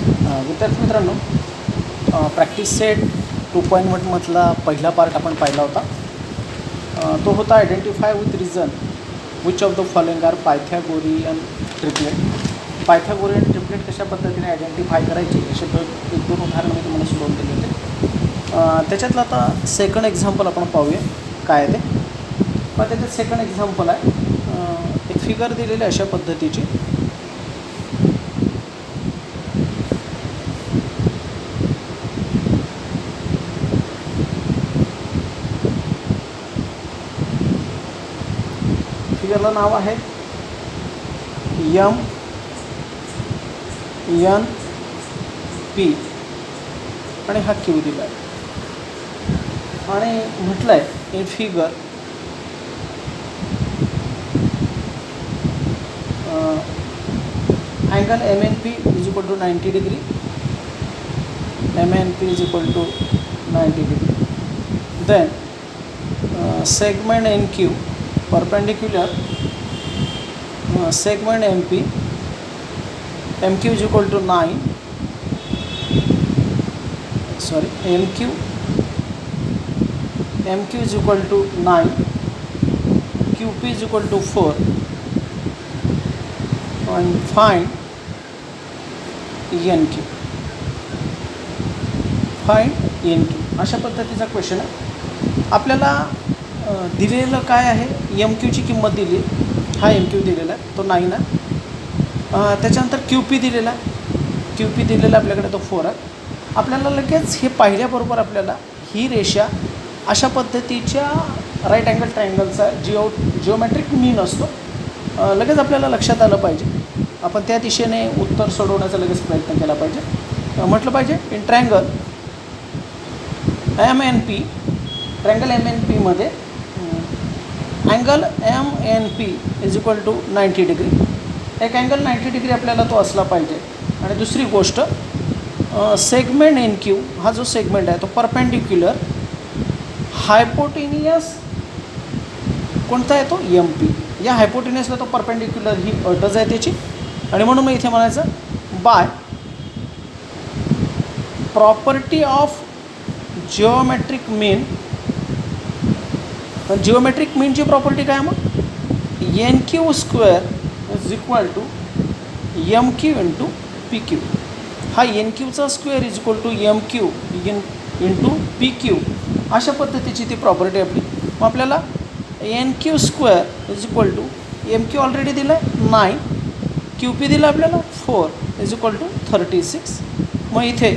विद्यार्थी मित्रांनो, practice set 2.1 मधला पहिला पार्ट आपण पाहिला होता. तो होता identify with reason which of the following are Pythagorean triplet. Pythagorean triplet कशा पद्धतीने आयडेंटिफाय करायची असे एक दोन उदाहरणं मी तुम्हाला सोडवून दिले होते. त्याच्यातलं आता सेकंड एक्झाम्पल आपण पाहूया काय ते. मग त्याच्यात सेकंड एक्झाम्पल आहे, एक फिगर दिलेली अशा पद्धतीची. फिगरला नाव आहे MNP आणि हा क्यू दिला आहे आणि म्हटलं आहे in figure angle MNP is equal to 90 degree. MNP is equal to 90 degree. Then segment NQ perpendicular segment MQ is equal to 9, sorry, MQ is equal to 9, QP is equal to 4, and find NQ. अशा पद्धतीचा question आहे. आपल्याला दिलेलं काय आहे, MQची किंमत दिली, हा MQ दिलेला आहे तो 9 आहे. त्याच्यानंतर QP दिलेला आहे, QP दिलेला आपल्याकडे तो 4 आहे. आपल्याला लगेच हे पाहिल्याबरोबर आपल्याला ही रेषा अशा पद्धतीच्या राईट अँगल ट्रायंगलचा जिओमेट्रिक मीन असतो. लगेच आपल्याला लक्षात आलं पाहिजे, आपण त्या दिशेने उत्तर सोडवण्याचा लगेच प्रयत्न केला पाहिजे. म्हटलं पाहिजे इन ट्रायंगल MNP मध्ये angle MNP is equal to 90 degree. एक अँगल 90 डिग्री आपल्याला तो असला पाहिजे. आणि दुसरी गोष्ट, सेगमेंट NQ हा जो सेगमेंट आहे तो परपेंडिक्युलर हायपोटेनियस कोणता आहे तो MP. या हायपोटेनियसला तो परपेंडिक्युलर ही अटच आहे त्याची. आणि म्हणून मग इथे म्हणायचं by property of geometric mean. पण जिओमेट्रिक मीनची प्रॉपर्टी काय मग, NQ square is equal to MQ into PQ. हा NQचा square is equal to MQ into PQ अशा पद्धतीची ती प्रॉपर्टी आपली. मग आपल्याला NQ square is equal to MQ already दिला आहे 9, QP दिला आपल्याला 4 इज इक्वल टू 36. मग इथे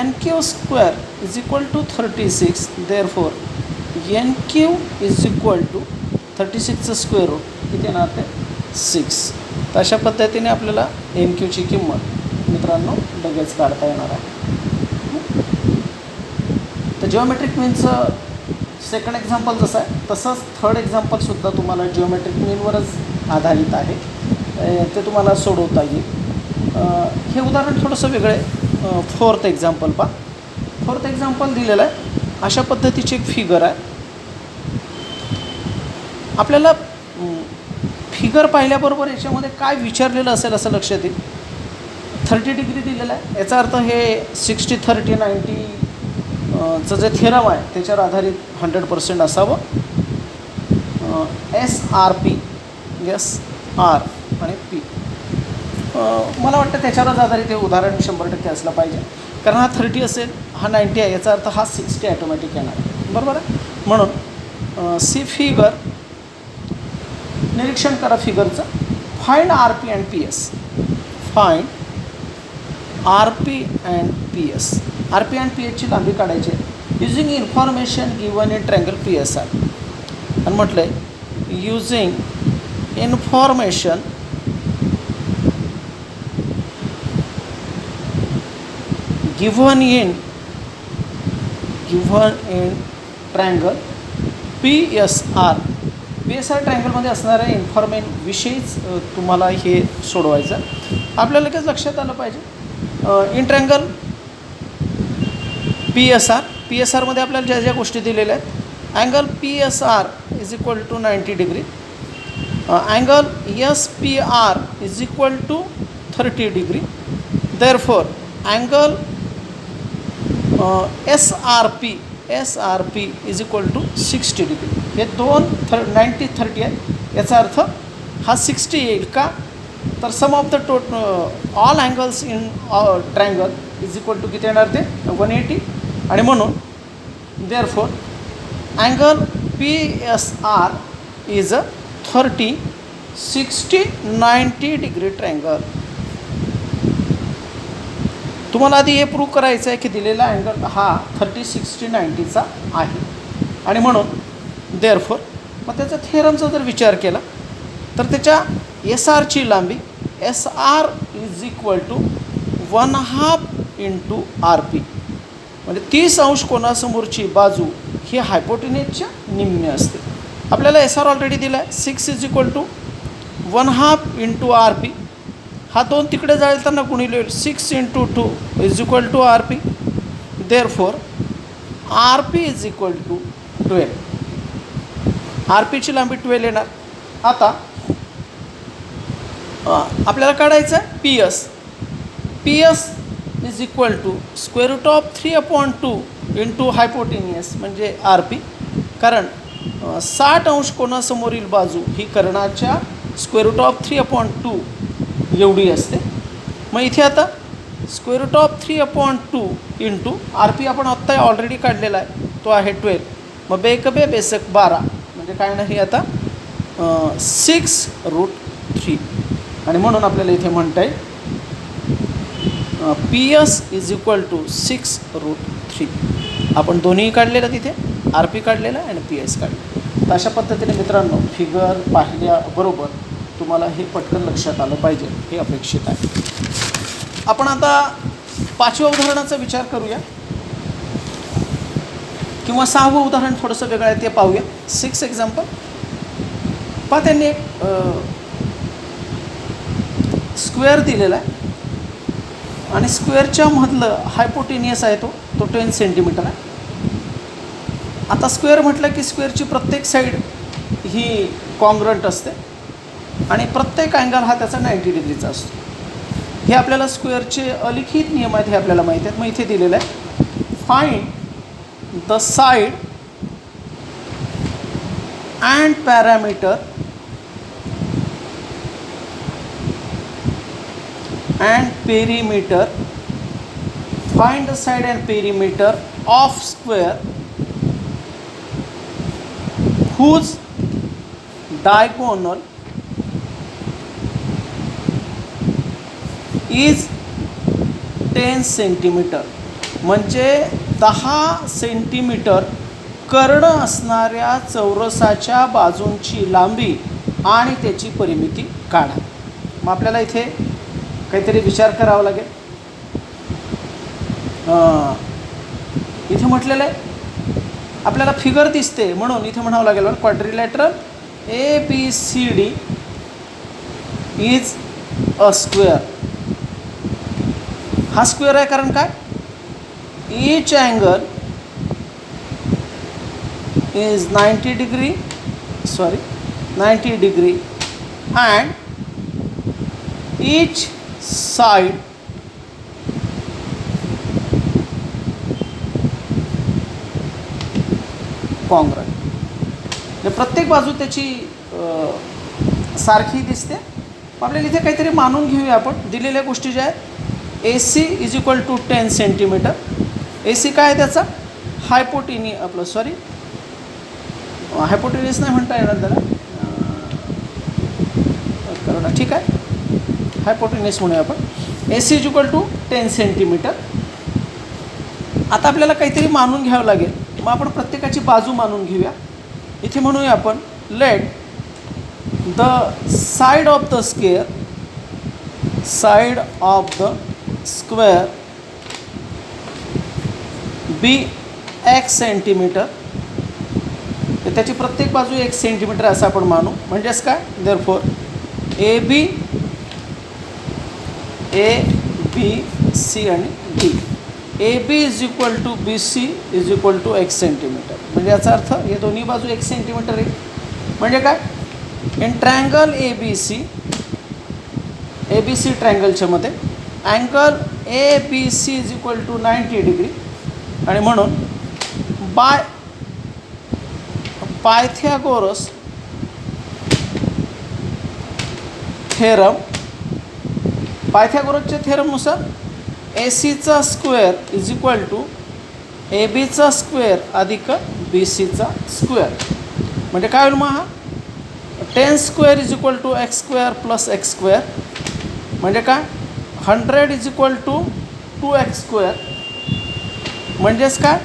NQ square is equal to 36, therefore NQ is equal to 36चं स्क्वेअर रूट किती येणार ते 6. तर अशा पद्धतीने आपल्याला NQची किंमत मित्रांनो लगेच काढता येणार आहे. तर जिओमेट्रिक मीनचं सेकंड एक्झाम्पल जसं आहे तसंच थर्ड एक्झाम्पलसुद्धा तुम्हाला जिओमेट्रिक मीनवरच आधारित आहे, ते तुम्हाला सोडवता येईल. हे उदाहरण थोडंसं वेगळं आहे. फोर्थ एक्झाम्पल पहा. फोर्थ एक्झाम्पल दिलेलं आहे अशा पद्धतीची एक फिगर आहे. आपल्याला फिगर पाहिल्याबरोबर याच्यामध्ये काय विचारलेलं असेल असं लक्षात येईल. 30 डिग्री दिलेलं आहे, याचा अर्थ हे 60, 30, 90चं जे थेरम आहे त्याच्यावर आधारित 100% असावं. SRP SR आणि P मला वाटतं त्याच्यावरच आधारित हे उदाहरण 100% असलं पाहिजे. कारण हा 30 असेल, हा 90 आहे, याचा अर्थ हा 60 ॲटोमॅटिक येणार, बरोबर आहे. म्हणून सी फिगर, निरीक्षण करा फिगरचं. Find RP and PS. Find RP and PS. RP and PSची लांबी काढायची आहे using information given in triangle PSR. आणि म्हटलं आहे using information given in triangle PSR. PSR ट्रायंगलमध्ये असणाऱ्या इन्फॉर्मेशनविषयीच तुम्हाला हे सोडवायचं. आपल्याला लगेच लक्षात आलं पाहिजे इन ट्रायंगल PSRमध्ये आपल्याला ज्या ज्या गोष्टी दिलेल्या आहेत. Angle PSR is equal to 90 degree. Angle SPR is equal to 30 degree. Therefore angle S R P is equal to 60 degree. हे दोन 90 30 आहे, याचा अर्थ हा 60 येईल का, तर sum of the all angles in triangle is equal to किती येणार ते 180. आणि म्हणून therefore angle P S R is a 30 60 90 degree triangle. तुम्हाला आधी हे प्रूव्ह करायचं आहे की दिलेला अँगल हा 30 60 90चा आहे. आणि म्हणून देअरफॉर मग त्याचा थेरमचा जर विचार केला तर त्याच्या एस आरची लांबी S R is equal to 1/2 into R P, म्हणजे 30 अंश कोनासमोरची बाजू ही हायपोटेन्यूजच्या निम्मे असते. आपल्याला एस आर ऑलरेडी दिला आहे 6 is equal to 1/2 into R P. हा 2 तिकडे जाळताना गुणिले 6 into 2 is equal to R P. Therefore R P is equal to 12. R पीची लांबी 12 येणार. आता आपल्याला काढायचं आहे P S. P S is equal to square root of 3/2 into hypotenuse म्हणजे आर पी, कारण 60 अंश कोनासमोरील बाजू ही कर्णाच्या स्क्वेअर रूट ऑफ 3/2 एवढी असते. मग इथे आता square root of 3/2 into R P आपण आत्ता ऑलरेडी काढलेला आहे, तो आहे 12. मग बेकबे बेसक 12 म्हणजे काय नाही आता 6√3. आणि म्हणून आपल्याला इथे म्हणता येईल P S is equal to 6√3. आपण दोन्ही काढलेलं तिथे, आर पी काढलेलं आणि पी एस काढलेलं. तर अशा पद्धतीने मित्रांनो फिगर पाहिल्याबरोबर तुम्हाला हे पटकन लक्षात आलं पाहिजे हे अपेक्षित आहे. आपण आता 5व्या उदाहरणाचा विचार करूया, किंवा 6वं उदाहरण थोडंसं वेगळं आहे ते पाहूया. 6 एक्झाम्पल पहा. त्यांनी एक स्क्वेअर दिलेला आहे आणि स्क्वेअरच्या मधलं हायपोटेनियस आहे तो 10 सेंटीमीटर आहे. आता स्क्वेअर म्हटलं की स्क्वेअरची प्रत्येक साईड ही कॉन्ग्रंट असते आणि प्रत्येक अँगल हा त्याचा 90 डिग्रीचा असतो. हे आपल्याला स्क्वेअरचे अलिखित नियम आहेत हे आपल्याला माहीत आहेत. मग इथे दिलेलं आहे find the side and parameter and perimeter. Find the side and perimeter of square whose diagonal is 10 centimetre. म्हणजे 10 सेंटीमीटर कर्ण असणाऱ्या चौरसाच्या बाजूंची लांबी आणि त्याची परिमिती काढा. मग आपल्याला इथे काहीतरी विचार करावा लागेल. इथे म्हटलेलं आहे आपल्याला फिगर दिसते म्हणून इथे म्हणावं लागेल quadrilateral ABCD is a square. हा स्क्वेअर आहे कारण काय, each angle is 90 degree and each side congruent. म्हणजे प्रत्येक बाजू त्याची सारखी दिसते. आपल्याला इथे काहीतरी मानून घेऊया आपण. दिलेल्या गोष्टी ज्या आहेत AC is equal to 10 centimetre. AC काय आहे त्याचा हायपोटेनियस नाही म्हणता येणार त्याला, कारण ठीक आहे हायपोटेनियस म्हणूया आपण. AC is equal to 10 centimetre. आता आपल्याला काहीतरी मानून घ्यावं लागेल. मग आपण प्रत्येकाची बाजू मानून घेऊया. इथे म्हणूया आपण let the side of the square be x centimetre. तर त्याची प्रत्येक बाजू 1 सेंटीमीटर असं आपण मानू. म्हणजेच काय, देअरफॉर ABC आणि D. AB is equal to BC is equal to x centimetre. म्हणजे याचा अर्थ हे दोन्ही बाजू 1 सेंटीमीटर आहे. म्हणजे काय, इन ट्रायंगल ABC ट्रायंगलच्या मध्ये angle A B C is equal to 90 degree आणि म्हणून बाय पायथागोरस थेरम, पायथागोरसच्या थेरमनुसार ए सीचा square is equal to A बीचा स्क्वेअर अधिक बी सीचा स्क्वेअर. म्हणजे काय होईल मग हा 10 square is equal to x square plus x square. म्हणजे काय 100 is equal to 2x square. म्हणजेच काय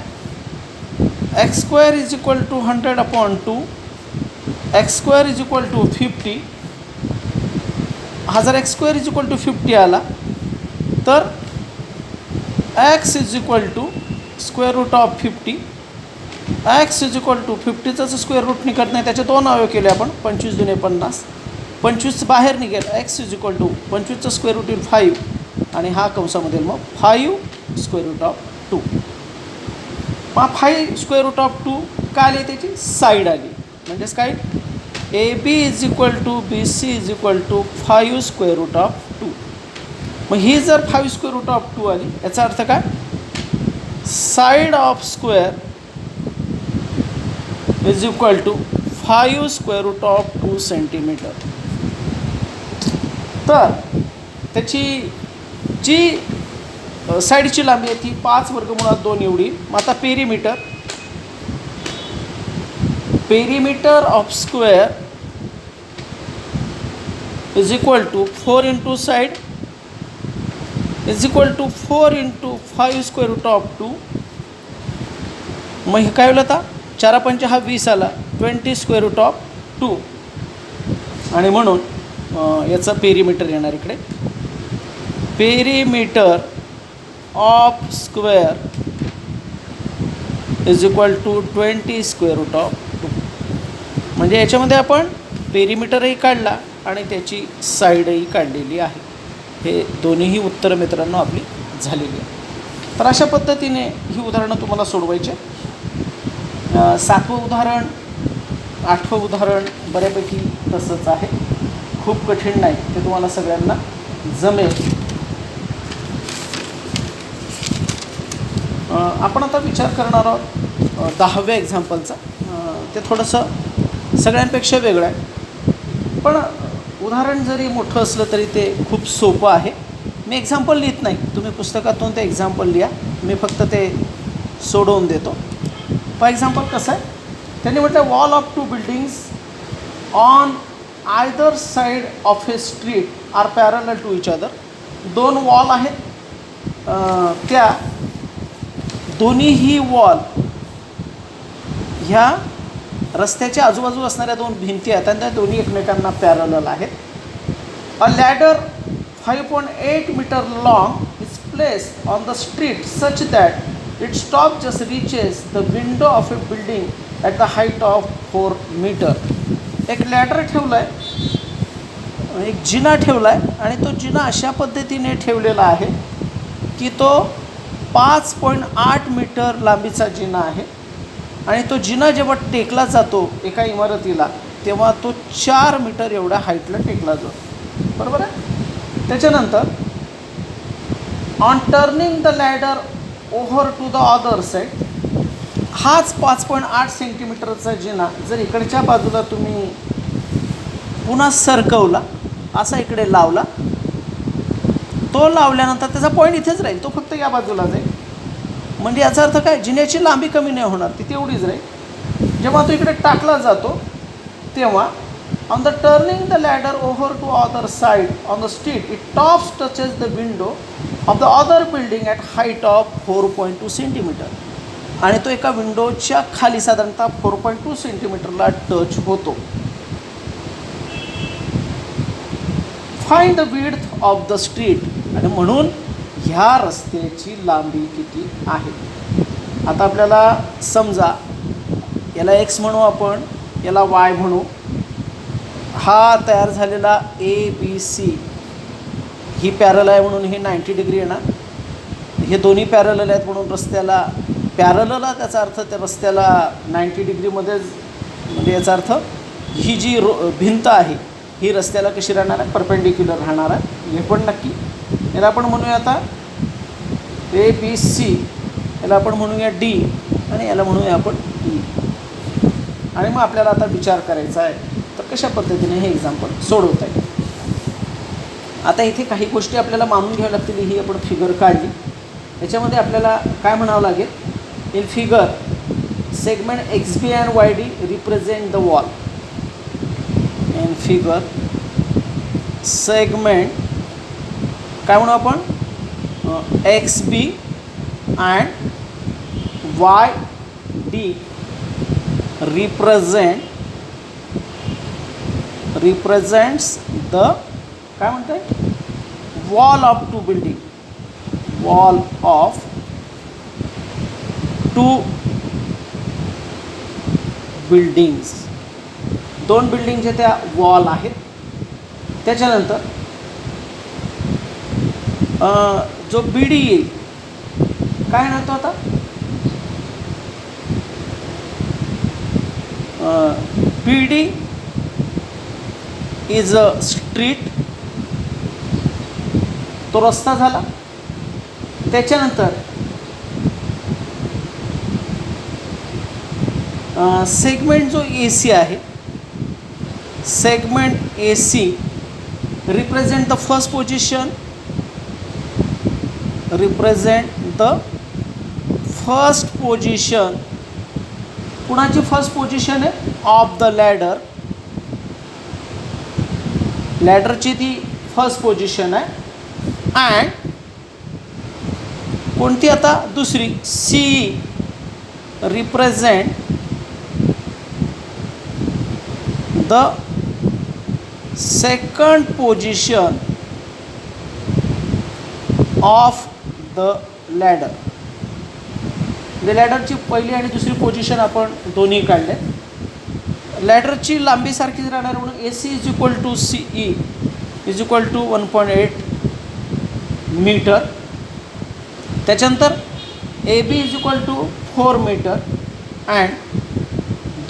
x square is equal to 100/2, x square is equal to 50. हा जर x square is equal to 50 आला तर x is equal to square root of 50. X is equal to 50चं square root निघत नाही, त्याचे 2 अवयव केले आपण. 25 दुने 50, 25 बाहेर निघेल. एक्स इज इक्वल टू 25चं स्क्वेअर रूट येईल 5 आणि हा कंसामध्ये मग 5 स्क्वेअर रूट ऑफ 2. मग 5 स्क्वेअर रूट ऑफ 2 काय आली, त्याची साईड आली. म्हणजेच काय A B is equal to B C is equal to 5 square root of 2. मग ही जर 5 स्क्वेअर रूट ऑफ 2 आली, याचा अर्थ काय side of square is equal to 5 square root of 2 centimetre. तर त्याची जी साईडची लांबी आहे ती 5 वर्गमुळात 2 एवढी. मग आता perimeter of square is equal to 4 into side is equal to 4 into 5 square root of 2. मग हे काय होईल आता 4×5 हा 20 आला, 20 स्क्वेअर रूट ऑफ 2. आणि म्हणून याचं पेरीमीटर येणार इकडे. Perimeter of square is equal to 20 square root of 2. म्हणजे याच्यामध्ये आपण पेरीमीटरही काढला आणि त्याची साईडही काढलेली आहे. हे दोन्हीही उत्तरं मित्रांनो आपली झालेली आहे. तर अशा पद्धतीने ही उदाहरणं तुम्हाला सोडवायची. 7वं उदाहरण 8वं उदाहरण बऱ्यापैकी तसंच आहे, खूप कठीण नाही, ते तुम्हाला सगळ्यांना जमेल. आपण आता विचार करणार आहोत 10व्या एक्झाम्पलचा. ते थोडंसं सगळ्यांपेक्षा वेगळं आहे, पण उदाहरण जरी मोठं असलं तरी ते खूप सोपं आहे. मी एक्झाम्पल लिहित नाही, तुम्ही पुस्तकातून ते एक्झाम्पल लिहा, मी फक्त ते सोडवून देतो. फॉर एक्झाम्पल कसं आहे, त्यांनी म्हटलं wall of 2 buildings on either side of a street are parallel to each other. 2 wall आहेत, त्या दोन्हीही वॉल ह्या रस्त्याच्या आजूबाजू असणाऱ्या 2 भिंती आहेत आणि त्या दोन्ही एकमेकांना पॅरलल आहेत. A ladder 5.8 metre long is placed on the street such that it stop just reaches the window of a building at the height of 4 metre. एक लॅडर ठेवला आहे, एक जिना ठेवला आहे आणि तो जिना अशा पद्धतीने ठेवलेला आहे की तो 5.8 मीटर लांबीचा जिना आहे आणि तो जिना जेव्हा टेकला जातो एका इमारतीला तेव्हा तो 4 मीटर एवढ्या हाईटला टेकला जातो. बरोबर आहे. त्याच्यानंतर on turning the ladder over to the other side, हाच 5.8 सेंटीमीटरचा जिना जर इकडच्या बाजूला तुम्ही पुन्हा सरकवला, असा इकडे लावला, तो लावल्यानंतर त्याचा पॉईंट इथेच राहील, तो फक्त या बाजूला जाईल. म्हणजे याचा अर्थ काय जिन्याची लांबी कमी नाही होणार, ती तेवढीच राहील. जेव्हा तो इकडे टाकला जातो तेव्हा on the turning the ladder over to other side on the street it tops touches the window of the other building at height of 4.2 centimetre. आणि तो एका विंडोच्या खाली साधारणतः 4.2 सेंटीमीटरला टच होतो. Find the width of the street. आणि म्हणून ह्या रस्त्याची लांबी किती आहे. आता आपल्याला समजा याला एक्स म्हणू आपण, याला वाय म्हणू. हा तयार झालेला ए बी सी ही पॅरल आहे म्हणून हे 90 डिग्री येणार. हे दोन्ही पॅरल आहेत म्हणून रस्त्याला पॅरल, त्याचा अर्थ त्या रस्त्याला 90 डिग्रीमध्येच, म्हणजे याचा अर्थ ही जी भिंत आहे ही रस्त्याला कशी राहणार आहे, परपेंडिक्युलर राहणार आहे. हे पण नक्की. याला आपण म्हणूया आता ABC, याला आपण म्हणूया D आणि याला म्हणूया आपण E. आणि मग आपल्याला आता विचार करायचा आहे तर कशा पद्धतीने हे एक्झाम्पल सोडवता येईल. आता इथे काही गोष्टी आपल्याला मानून घ्याव्या लागतील. ही आपण फिगर काढली, याच्यामध्ये आपल्याला काय म्हणावं लागेल, in figure segment XB and YD represent the wall. In figure segment काय म्हणू आपण XB and YD represents the काय म्हणताय wall of two building, wall of two buildings. दोन बिल्डिंगच्या त्या वॉल आहेत. त्याच्यानंतर जो BD येईल काय ना तो आता BD इज अ स्ट्रीट, तो रस्ता झाला. त्याच्यानंतर सेगमेंट जो AC आहे, segment AC represent the first position, represent the first position. कुणाची फर्स्ट पोझिशन आहे ऑफ द लॅडर, लॅडरची ती फर्स्ट पोझिशन आहे. अँड कोणती आता दुसरी CE represent the second position of the ladder. म्हणजे लॅडरची पहिली आणि दुसरी पोझिशन आपण दोन्ही काढले. लॅडरची लांबी सारखीच राहणार म्हणून AC is equal to CE is equal to 1.8 metre. त्याच्यानंतर AB is equal to 4 metre and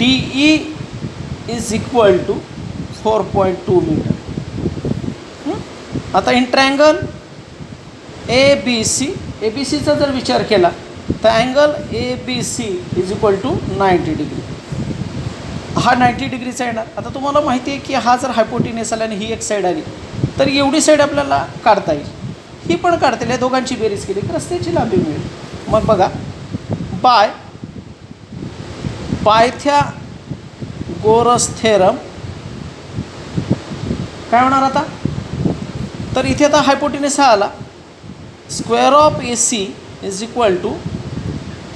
DE is equal to 4.2 metre. आता इन ट्रायंगल ABCचा जर विचार केला तर angle ABC is equal to 90 degree. हा 90 डिग्रीचा येणार. आता तुम्हाला माहिती आहे की हा जर हायपोटिनियस आला आणि ही एक साईड आली तर एवढी साईड आपल्याला काढता येईल. ही पण काढता येईल. दोघांची बेरीज केली तर रस्त्याची लांबी मिळेल. मग बघा बाय पायथागोरस थेरम काय होणार आता, तर इथे आता हायपोटिनियस हा आला. Square of AC is equal to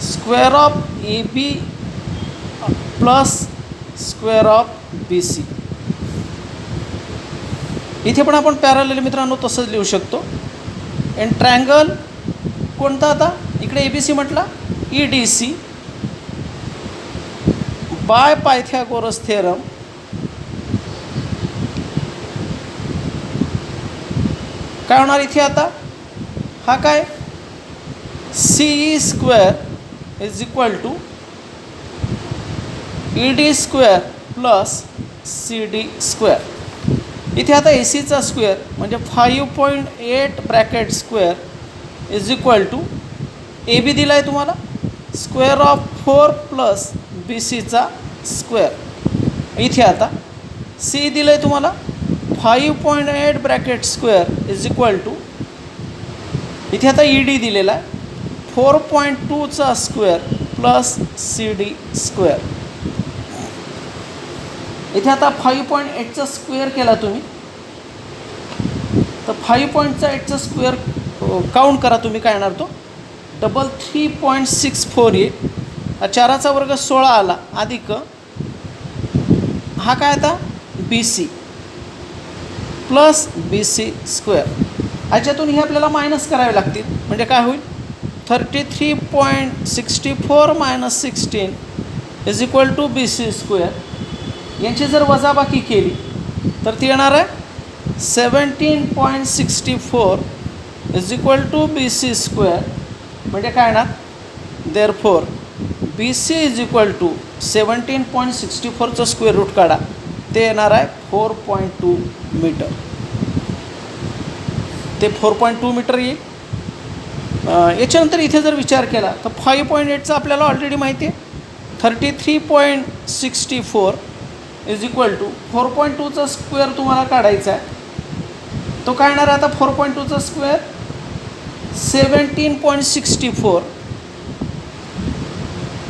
square of AB plus square of BC. इथे पण आपण पॅरलल मित्रांनो तसंच लिहू शकतो. इन ट्रायंगल कोणता आता इकडे ABC म्हटला EDC बाय पायथागोरस थेरम काय होणार इथे आता, हा काय CE square is equal to ED square plus CD square. इथे आता ACचा स्क्वेअर म्हणजे 5.8 bracket square is equal to AB दिला आहे तुम्हाला स्क्वेअर ऑफ 4 प्लस BCचा स्क्वेअर. इथे आता C दिलं आहे तुम्हाला 5.8 bracket square is equal to इथे आता ED दिलेला आहे 4.2चा स्क्वेअर प्लस CD स्क्वेअर. इथे आता 5.8चा स्क्वेअर केला तुम्ही तर 5.8चा स्क्वेअर काउंट करा तुम्ही, काय येणार तो 3.648 येईल. 4चा वर्ग 16 आला अधिक हा काय आता BC प्लस BC स्क्वेअर. याच्यातून हे आपल्याला मायनस करावे लागतील म्हणजे काय होईल 33.64 minus 16 is equal to BC square. यांची जर वजाबाकी केली तर ती येणार आहे 17.64 is equal to BC square. म्हणजे काय येणार therefore BC is equal to 17.64चं स्क्वेअर रूट काढा ते येणार आहे 4.2 मीटर. ते 4.2 मीटर येईल. याच्यानंतर इथे जर विचार केला तर 5.8चं आपल्याला ऑलरेडी माहिती आहे. 33.64 इज इक्वल टू 4.2चा स्क्वेअर तुम्हाला काढायचा आहे. तो काय येणार आहे आता 4.2चा स्क्वेअर 17.64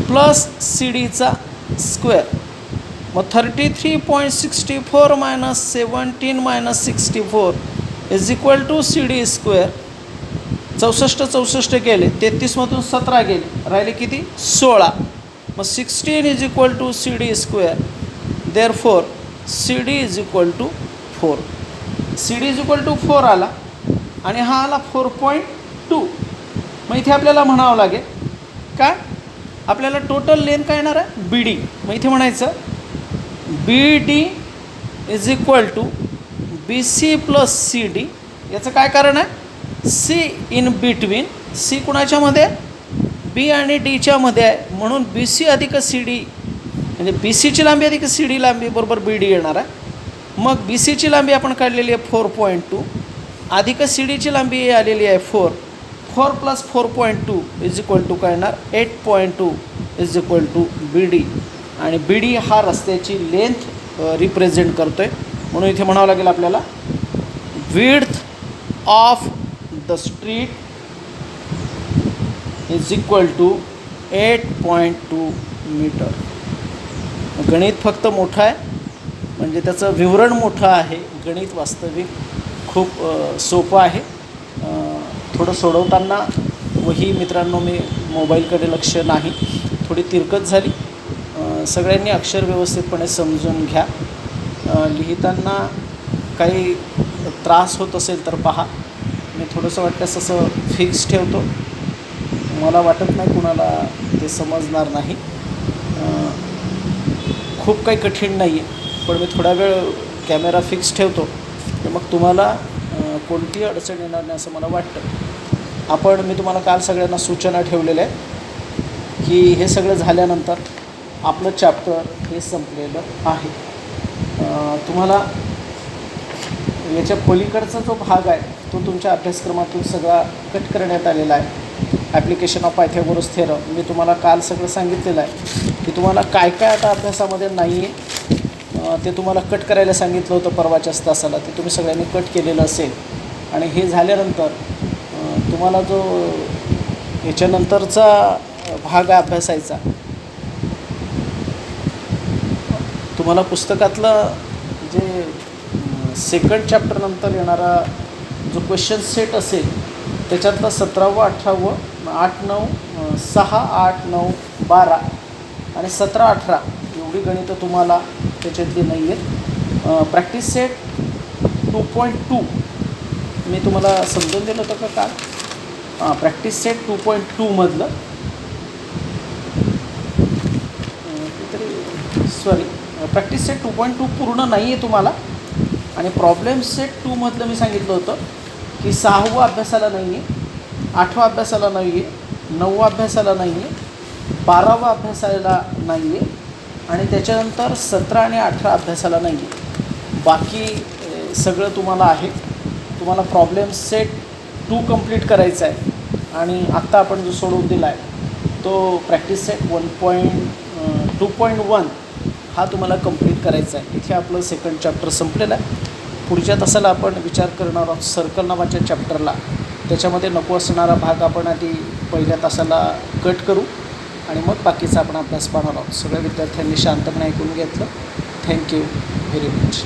प्लस सी डीचा स्क्वेअर. मग 33.64 minus 17 minus 64 is equal to C D square. 64 गेले, 33मधून 17 गेले, राहिले किती 16. मग 16 is equal to C D square. Therefore C D is equal to 4. C D is equal to 4 आला आणि हा आला 4.2. मग इथे आपल्याला म्हणावं लागेल काय, आपल्याला टोटल लेंथ काय येणार आहे बी डी. मग इथे म्हणायचं B D is equal to B C plus C D. याचं काय कारण आहे, सी इन बिटवीन, सी कुणाच्यामध्ये बी आणि डीच्या मध्ये आहे, म्हणून बी सी अधिक सी डी म्हणजे बी सीची लांबी अधिक सी डी लांबी बरोबर बी डी येणार आहे. मग बी सीची लांबी आपण काढलेली आहे 4.2 अधिक सी डीची लांबी आलेली आहे 4. 4 प्लस 4.2 इज इक्वल टू काय येणार 8.2 is equal to B D. आणि बी डी हा रस्त्याची लेंथ रिप्रेझेंट करतो आहे, म्हणून इथे म्हणावं लागेल आपल्याला width of the street is equal to 8.2 metre. गणित फक्त मोठं आहे म्हणजे त्याचं विवरण मोठं आहे. गणित वास्तविक खूप सोपं आहे. थोडं सोडवताना वही मित्रांनो मी मोबाईलकडे लक्ष नाही, थोडी तिरकत झाली. सगळ्यांनी अक्षर व्यवस्थितपणे समजून घ्या. लिहिताना काही त्रास होत असेल तर पहा. मी थोडंसं वाटल्यास असं फिक्स ठेवतो, मला वाटत नाही कुणाला ते समजणार नाही. खूप काही कठीण नाही आहे, पण मी थोडा वेळ कॅमेरा फिक्स ठेवतो तर मग तुम्हाला कोणतीही अडचण येणार नाही असं मला वाटतं. मी तुम्हाला काल सगळ्यांना सूचना ठेवलेल्या आहेत की हे सगळं झाल्यानंतर आपलं चॅप्टर हे संपलेलं आहे. तुम्हाला याच्या पलीकडचा जो भाग आहे तो तुमच्या अभ्यासक्रमातून सगळा कट करण्यात आलेला आहे. ॲप्लिकेशन ऑफ पायथागोरस थेरम मी तुम्हाला काल सगळं सांगितलेलं आहे की तुम्हाला काय काय आता अभ्यासामध्ये नाही आहे ते तुम्हाला कट करायला सांगितलं होतं परवाच्याच तासाला, ते तुम्ही सगळ्यांनी कट केलेलं असेल. आणि हे झाल्यानंतर तुम्हाला जो याच्यानंतरचा भाग आहे अभ्यासाचा, तुम्हाला पुस्तकातलं जे सेकंड चॅप्टर नंतर येणारा जो क्वेश्चन सेट असेल त्याच्यातलं 17वं 18वं 8 9 6 8 9 12 आणि 17 18 एवढी गणितं तुम्हाला त्याच्यातली नाही आहेत. प्रॅक्टिस सेट 2.2 मी तुम्हाला समजून दिलं होतं का काल. प्रॅक्टिस सेट 2.2 मधलं प्रॅक्टिस सेट 2.2 पूर्ण नाही आहे तुम्हाला. आणि प्रॉब्लेम सेट 2 मधलं मी सांगितलं होतं की 6वं अभ्यासाला नाही आहे, 8वं अभ्यासाला नाही आहे, 9वं अभ्यासाला नाही आहे, 12वं अभ्यासाला नाही आहे आणि त्याच्यानंतर 17 आणि 18 अभ्यासाला नाही आहे. बाकी सगळं तुम्हाला आहे. तुम्हाला प्रॉब्लेम सेट 2 कंप्लीट करायचा आहे आणि आत्ता आपण जो सोडवून दिला आहे तो प्रॅक्टिस सेट 2.1 हा तुम्हाला कंप्लीट करायचा आहे. इथे आपलं सेकंड चॅप्टर संपलेलं आहे. पुढच्या तासाला आपण विचार करणार आहोत सर्कल नावाच्या चॅप्टरला. त्याच्यामध्ये नको असणारा भाग आपण आधी पहिल्या तासाला कट करू आणि मग बाकीचा आपण अभ्यास पाहणार आहोत. सगळ्या विद्यार्थ्यांनी शांतपणे ऐकून घेतलं. Thank you very much.